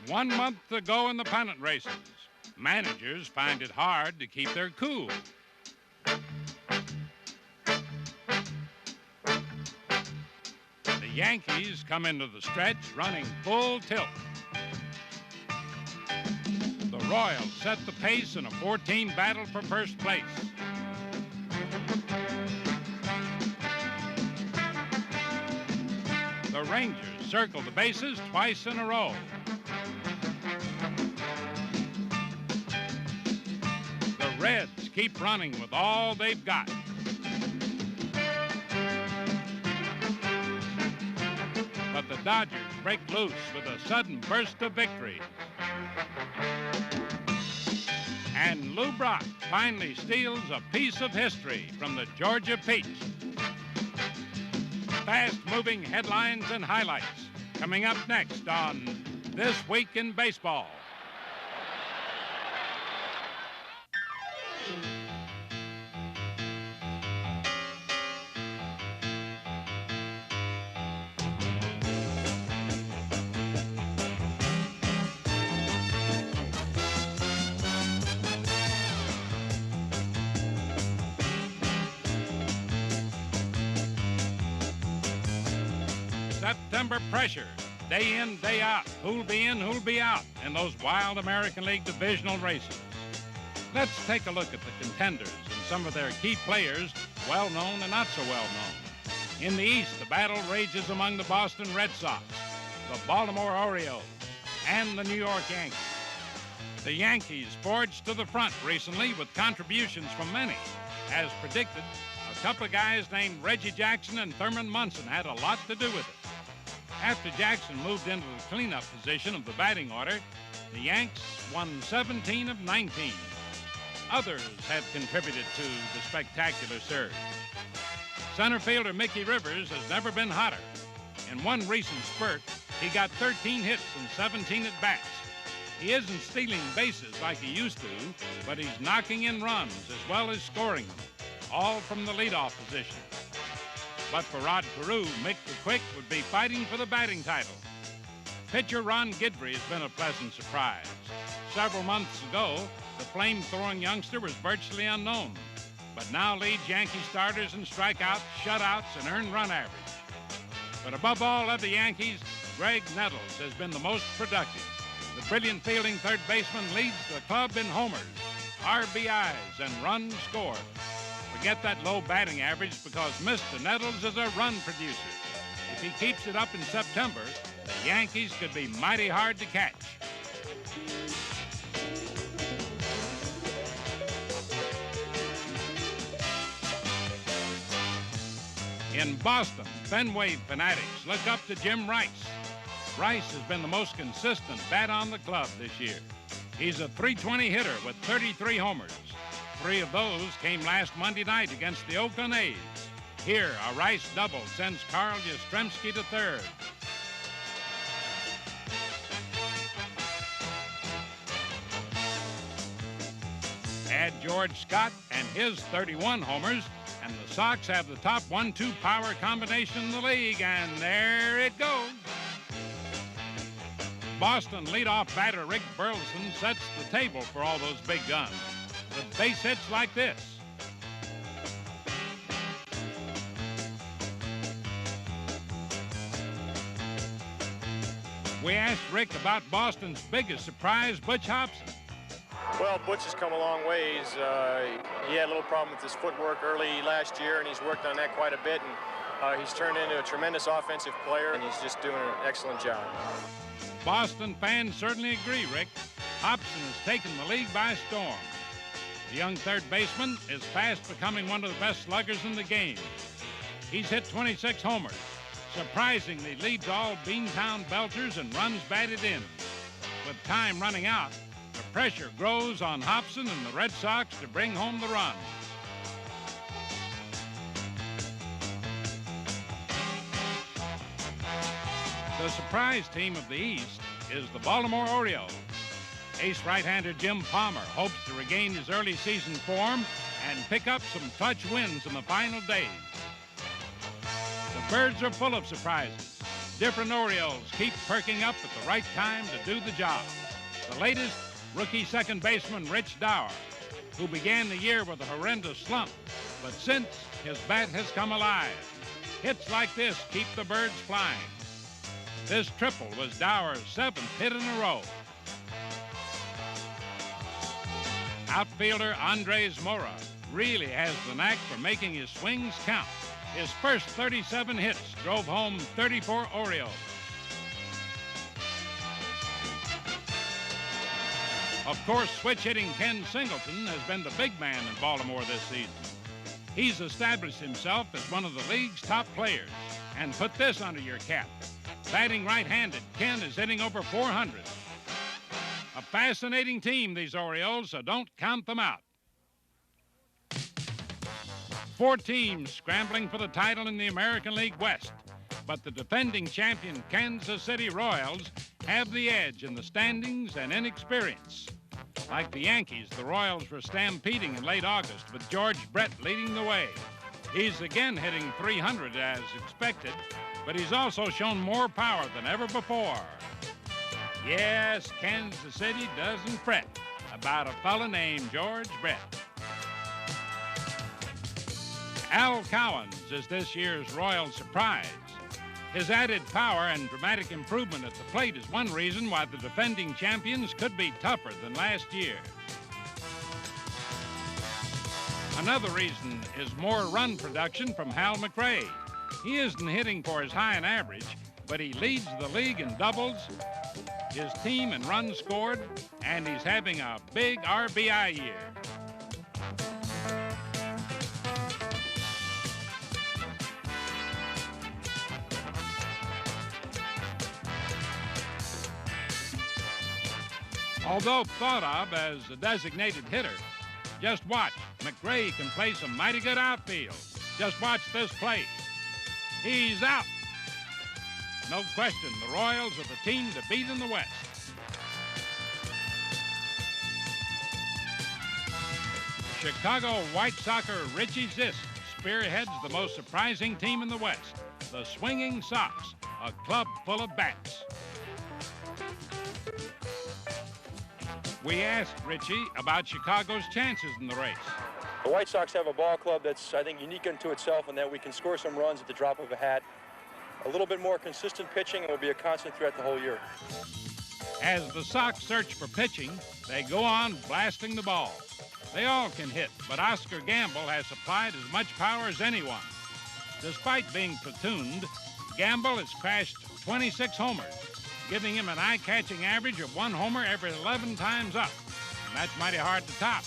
1 month to go in the pennant races. Managers find it hard to keep their cool. The Yankees come into the stretch running full tilt. The Royals set the pace in a 4-team battle for first place. The Rangers circle the bases twice in a row. The Reds keep running with all they've got. But the Dodgers break loose with a sudden burst of victory. And Lou Brock finally steals a piece of history from the Georgia Peach. Fast-moving headlines and highlights coming up next on This Week in Baseball. September pressure, day in, day out. Who'll be in, who'll be out in those wild American League divisional races. Let's take a look at the contenders and some of their key players, well-known and not so well-known. In the East, the battle rages among the Boston Red Sox, the Baltimore Orioles, and the New York Yankees. The Yankees forged to the front recently with contributions from many. As predicted, a couple of guys named Reggie Jackson and Thurman Munson had a lot to do with it. After Jackson moved into the cleanup position of the batting order, the Yanks won 17 of 19. Others have contributed to the spectacular surge. Center fielder Mickey Rivers has never been hotter. In one recent spurt, he got 13 hits and 17 at-bats. He isn't stealing bases like he used to, but he's knocking in runs as well as scoring them, all from the leadoff position. But for Rod Carew, Mick the Quick would be fighting for the batting title. Pitcher Ron Guidry has been a pleasant surprise. Several months ago, the flame-throwing youngster was virtually unknown, but now leads Yankee starters in strikeouts, shutouts, and earned run average. But above all of the Yankees, Greg Nettles has been the most productive. The brilliant fielding third baseman leads the club in homers, RBIs, and runs scored. Forget that low batting average because Mr. Nettles is a run producer. If he keeps it up in September, the Yankees could be mighty hard to catch. In Boston, Fenway fanatics look up to Jim Rice. Rice has been the most consistent bat on the club this year. He's a .320 hitter with 33 homers. 3 of those came last Monday night against the Oakland A's. Here, a Rice double sends Carl Yastrzemski to third. Add George Scott and his 31 homers, and the Sox have the top 1-2 power combination in the league, and there it goes. Boston leadoff batter Rick Burleson sets the table for all those big guns with base hits like this. We asked Rick about Boston's biggest surprise, Butch Hobson. Well, Butch has come a long ways. He had a little problem with his footwork early last year, and he's worked on that quite a bit, and he's turned into a tremendous offensive player, and he's just doing an excellent job. Boston fans certainly agree, Rick. Hobson has taken the league by storm. The young third baseman is fast becoming one of the best sluggers in the game. He's hit 26 homers, surprisingly leads all Beantown Belters and runs batted in. With time running out, the pressure grows on Hobson and the Red Sox to bring home the run. The surprise team of the East is the Baltimore Orioles. Ace right-hander Jim Palmer hopes to regain his early season form and pick up some clutch wins in the final days. The Birds are full of surprises. Different Orioles keep perking up at the right time to do the job. The latest, rookie second baseman Rich Dauer, who began the year with a horrendous slump, but since, his bat has come alive. Hits like this keep the birds flying. This triple was Dauer's 7th hit in a row. Outfielder Andres Mora really has the knack for making his swings count. His first 37 hits drove home 34 Orioles. Of course, switch-hitting Ken Singleton has been the big man in Baltimore this season. He's established himself as one of the league's top players. And put this under your cap. Batting right-handed, Ken is hitting over 400. A fascinating team, these Orioles, so don't count them out. 4 teams scrambling for the title in the American League West. But the defending champion Kansas City Royals have the edge in the standings and in experience. Like the Yankees, the Royals were stampeding in late August with George Brett leading the way. He's again hitting 300 as expected, but he's also shown more power than ever before. Yes, Kansas City doesn't fret about a fella named George Brett. Al Cowens is this year's Royal surprise. His added power and dramatic improvement at the plate is one reason why the defending champions could be tougher than last year. Another reason is more run production from Hal McRae. He isn't hitting for as high an average, but he leads the league in doubles, his team in runs scored, and he's having a big RBI year. Although thought of as a designated hitter, just watch, McRae can play some mighty good outfield. Just watch this play. He's out. No question, the Royals are the team to beat in the West. Chicago White Soxer Richie Zisk spearheads the most surprising team in the West, the Swinging Sox, a club full of bats. We asked Richie about Chicago's chances in the race. The White Sox have a ball club that's, I think, unique unto itself in that we can score some runs at the drop of a hat. A little bit more consistent pitching and will be a constant threat the whole year. As the Sox search for pitching, they go on blasting the ball. They all can hit, but Oscar Gamble has supplied as much power as anyone. Despite being platooned, Gamble has crashed 26 homers, giving him an eye-catching average of 1 homer every 11 times up. And that's mighty hard to top.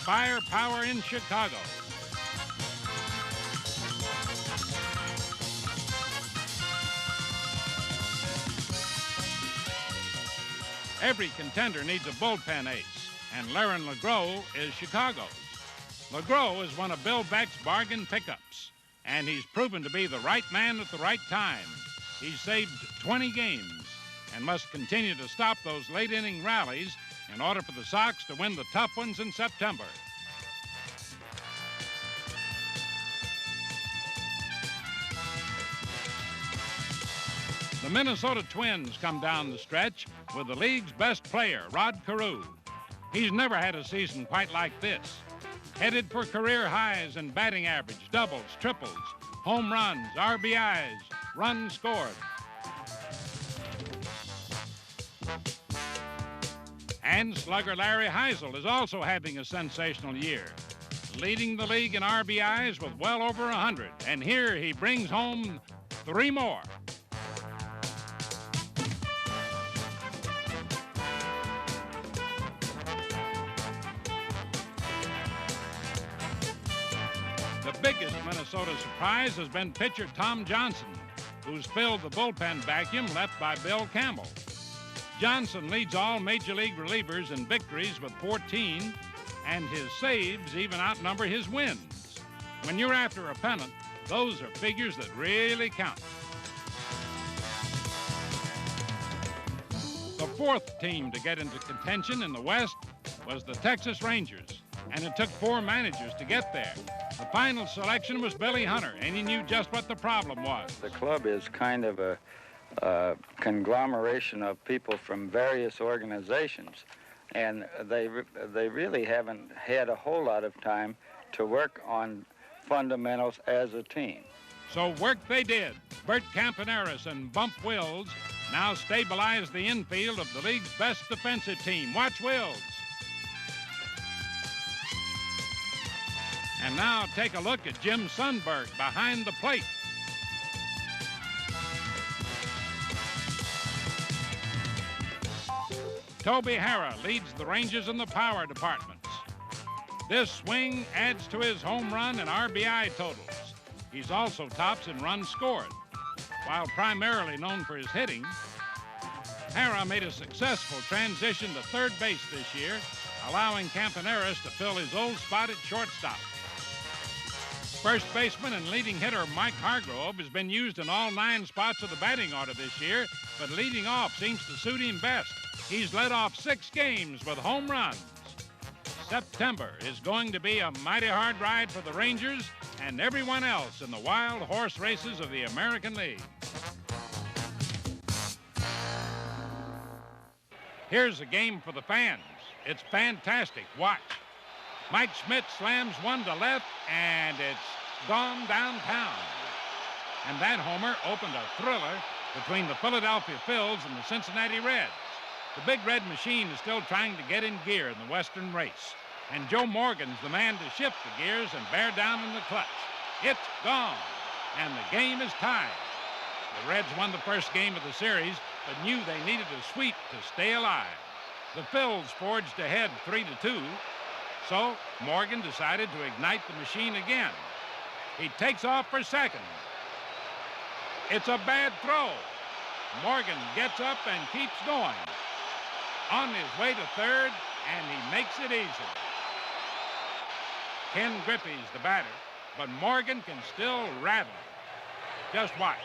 Firepower in Chicago. Every contender needs a bullpen ace, and Laron LeGros is Chicago's. LeGros is one of Bill Beck's bargain pickups, and he's proven to be the right man at the right time. He's saved 20 games and must continue to stop those late-inning rallies in order for the Sox to win the tough ones in September. The Minnesota Twins come down the stretch with the league's best player, Rod Carew. He's never had a season quite like this. Headed for career highs in batting average, doubles, triples, home runs, RBIs, runs scored. And slugger Larry Heisel is also having a sensational year, leading the league in RBIs with well over 100. And here he brings home 3 more. The biggest Minnesota surprise has been pitcher Tom Johnson, who's filled the bullpen vacuum left by Bill Campbell. Johnson leads all Major League relievers in victories with 14, and his saves even outnumber his wins. When you're after a pennant, those are figures that really count. The 4th team to get into contention in the West was the Texas Rangers. and it took 4 managers to get there. The final selection was Billy Hunter, and he knew just what the problem was. The club is kind of a conglomeration of people from various organizations, and they really haven't had a whole lot of time to work on fundamentals as a team. So work they did. Bert Campaneris and Bump Wills now stabilize the infield of the league's best defensive team. Watch Wills. And now take a look at Jim Sundberg behind the plate. Toby Harrah leads the Rangers in the power departments. This swing adds to his home run and RBI totals. He's also tops in runs scored. While primarily known for his hitting, Harrah made a successful transition to third base this year, allowing Campaneris to fill his old spot at shortstop. First baseman and leading hitter Mike Hargrove has been used in all 9 spots of the batting order this year, but leading off seems to suit him best. He's led off 6 games with home runs. September is going to be a mighty hard ride for the Rangers and everyone else in the wild horse races of the American League. Here's a game for the fans. It's fantastic. Watch. Mike Schmidt slams one to left, and it's gone downtown. And that homer opened a thriller between the Philadelphia Phils and the Cincinnati Reds. The Big Red Machine is still trying to get in gear in the Western race. And Joe Morgan's the man to shift the gears and bear down in the clutch. It's gone, and the game is tied. The Reds won the first game of the series, but knew they needed a sweep to stay alive. The Phils forged ahead 3-2, so Morgan decided to ignite the machine again. He takes off for second. It's a bad throw. Morgan gets up and keeps going. On his way to third, and he makes it easy. Ken Griffey's the batter, but Morgan can still rattle. Just watch.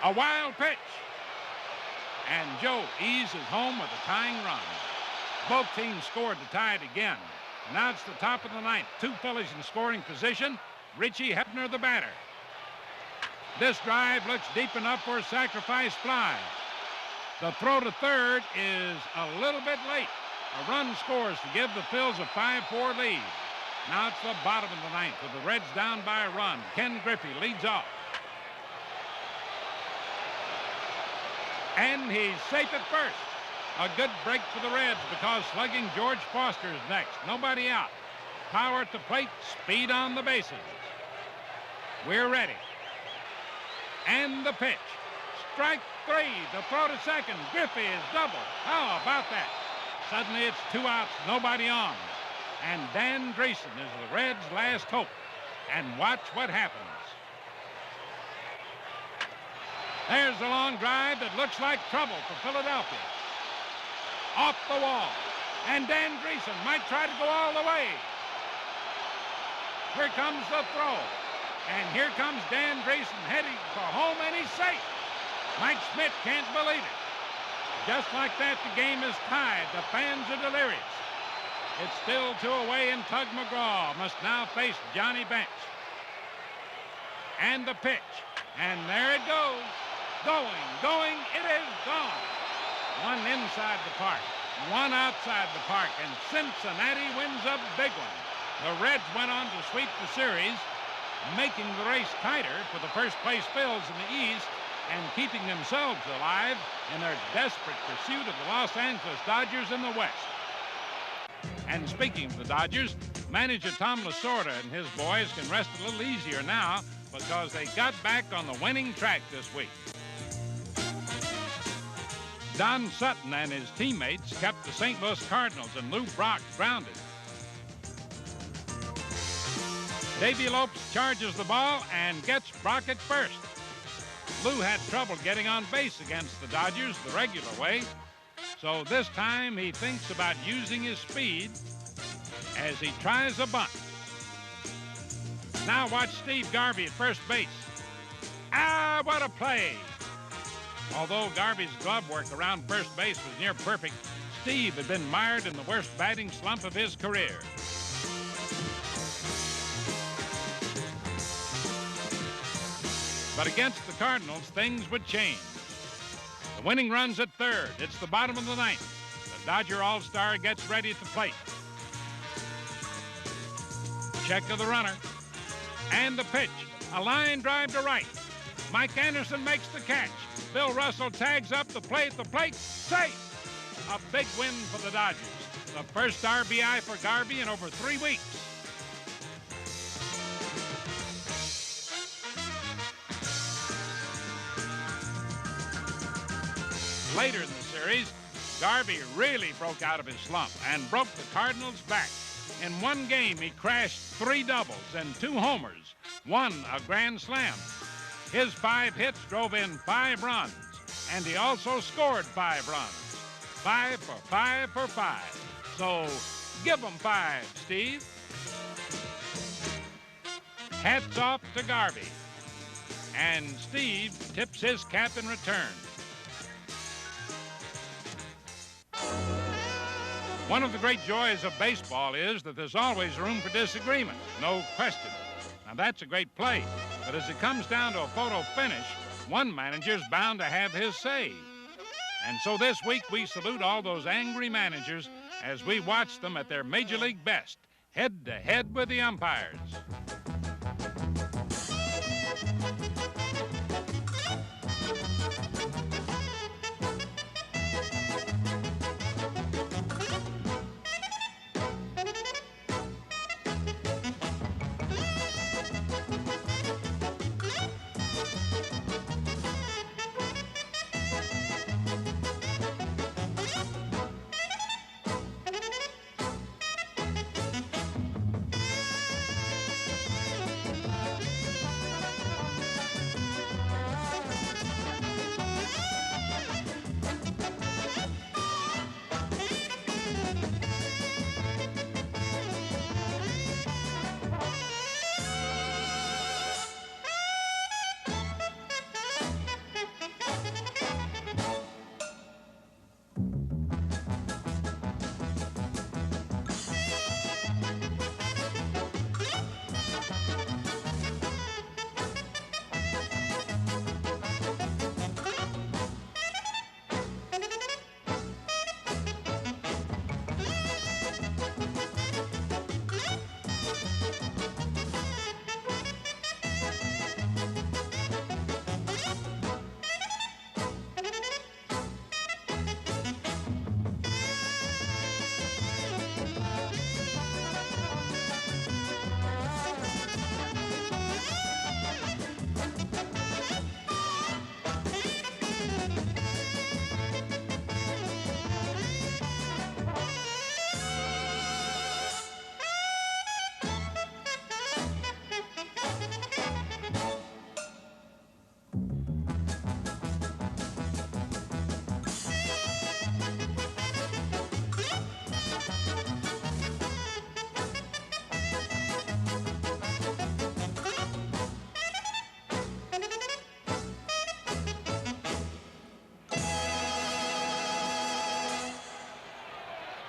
A wild pitch. And Joe eases home with a tying run. Both teams scored to tie it again. Now it's the top of the 9th. 2 Phillies in scoring position. Richie Hebner, the batter. This drive looks deep enough for a sacrifice fly. The throw to third is a little bit late. A run scores to give the Phils a 5-4 lead. Now it's the bottom of the 9th with the Reds down by a run. Ken Griffey leads off. And he's safe at first. A good break for the Reds because slugging George Foster is next. Nobody out. Power at the plate, speed on the bases. We're ready. And the pitch. Strike 3. The throw to second. Griffey is double. How about that? Suddenly it's 2 outs, nobody on. And Dan Drayson is the Reds' last hope. And watch what happens. There's a long drive that looks like trouble for Philadelphia. Off the wall. And Dan Drayson might try to go all the way. Here comes the throw. And here comes Dan Drayson heading for home, and he's safe. Mike Schmidt can't believe it. Just like that, the game is tied. The fans are delirious. It's still 2 away, and Tug McGraw must now face Johnny Bench. And the pitch. And there it goes. Going, it is gone. 1 inside the park, 1 outside the park, and Cincinnati wins a big one. The Reds went on to sweep the series, making the race tighter for the first-place Phils in the East and keeping themselves alive in their desperate pursuit of the Los Angeles Dodgers in the West. And speaking of the Dodgers, manager Tom Lasorda and his boys can rest a little easier now because they got back on the winning track this week. Don Sutton and his teammates kept the St. Louis Cardinals and Lou Brock grounded. Davey Lopes charges the ball and gets Brock at first. Lou had trouble getting on base against the Dodgers the regular way, so this time he thinks about using his speed as he tries a bunt. Now watch Steve Garvey at first base. Ah, what a play! Although Garvey's glove work around first base was near perfect, Steve had been mired in the worst batting slump of his career. But against the Cardinals, things would change. The winning run's at third. It's the bottom of the ninth. The Dodger All-Star gets ready at the plate. Check of the runner. And the pitch. A line drive to right. Mike Anderson makes the catch. Bill Russell tags up the play at the plate. Safe! A big win for the Dodgers. The first RBI for Garvey in over 3 weeks. Later in the series, Garvey really broke out of his slump and broke the Cardinals' back. In one game, he crashed 3 doubles and 2 homers, won a grand slam. His 5 hits drove in 5 runs, and he also scored 5 runs. 5 for 5 for 5. So give him 5, Steve. Hats off to Garvey. And Steve tips his cap in return. One of the great joys of baseball is that there's always room for disagreement, no question. Now that's a great play, but as it comes down to a photo finish, one manager's bound to have his say. And so this week we salute all those angry managers as we watch them at their major league best, head to head with the umpires.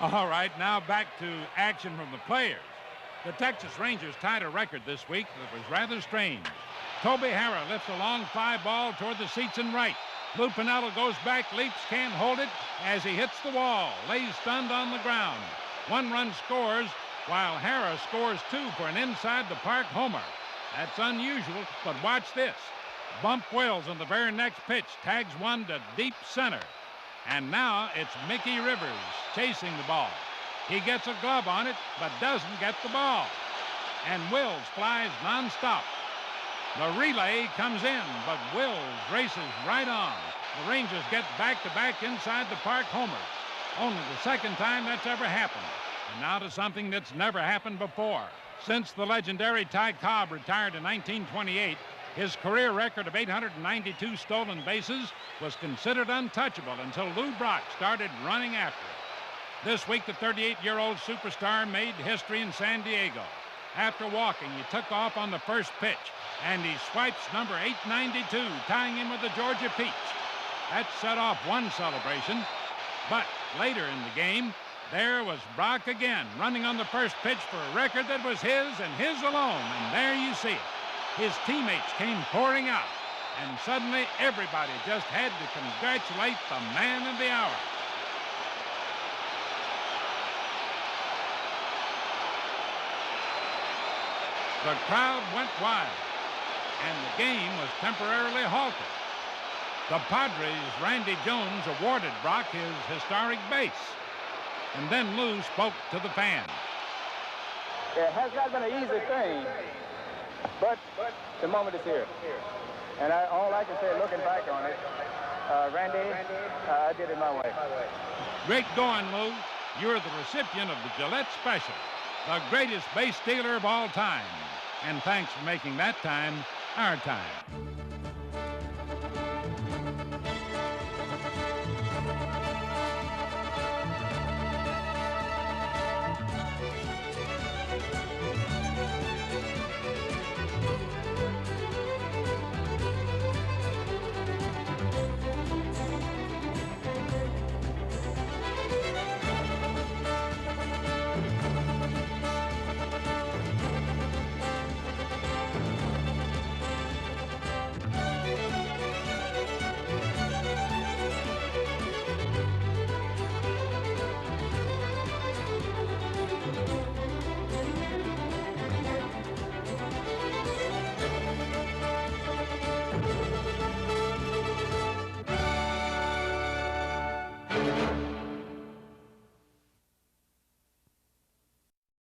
All right, now back to action from the players. The Texas Rangers tied a record this week that was rather strange. Toby Harrah lifts a long fly ball toward the seats in right. Lou Piniella goes back, leaps, can't hold it as he hits the wall, lays stunned on the ground. 1 run scores, while Harrah scores 2 for an inside-the-park homer. That's unusual, but watch this. Bump Wills on the very next pitch, tags one to deep center. And now it's Mickey Rivers chasing the ball. He gets a glove on it, but doesn't get the ball. And Wills flies nonstop. The relay comes in, but Wills races right on. The Rangers get back-to-back inside-the-park homers. Only the second time that's ever happened. And now to something that's never happened before. Since the legendary Ty Cobb retired in 1928, his career record of 892 stolen bases was considered untouchable until Lou Brock started running after it. This week, the 38-year-old superstar made history in San Diego. After walking, he took off on the first pitch, and he swipes number 892, tying him with the Georgia Peach. That set off one celebration, but later in the game, there was Brock again, running on the first pitch for a record that was his and his alone. And there you see it. His teammates came pouring out, and suddenly everybody just had to congratulate the man of the hour. The crowd went wild, and the game was temporarily halted. The Padres' Randy Jones awarded Brock his historic base. And then Lou spoke to the fans. It has not been an easy thing, but the moment is here. And all I can say, looking back on it, Randy, I did it my way. Great going, Lou. You're the recipient of the Gillette Special, the greatest base stealer of all time. And thanks for making that time our time.